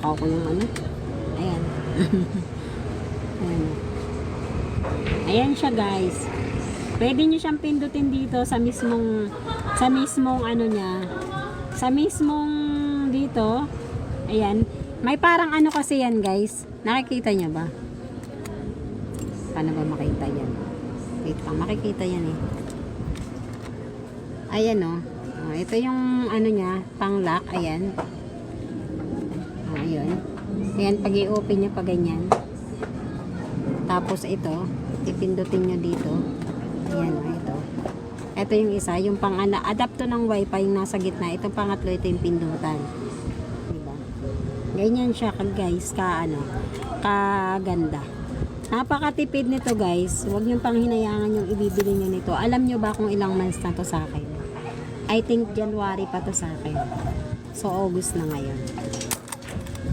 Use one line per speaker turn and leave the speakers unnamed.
Tinakaw ko yung ano. Ayan. Ayan. Ayan siya guys. Pwede nyo siyang pindutin dito sa mismong ano niya. Sa mismong dito. Ayan. May parang ano kasi yan guys. Nakikita niya ba? Paano ba makita yan? Wait lang, makikita yan eh. Ayan o. Ito yung ano niya, pang lock. Ayan. Ayun. Ayan, pag i-open nyo pa ganyan. Tapos ito, ipindutin nyo dito. Ayan o, ito. Ito yung isa, yung pang adapto ng wifi yung nasa gitna. Itong pangatlo, ito yung pindutan. Diba? Ganyan siya guys, kaganda. Napakatipid nito guys. Huwag nyo pang hinayangan yung ibibili nyo nito. Alam nyo ba kung ilang months na to sa akin? I think January pa to sa akin. So August na ngayon.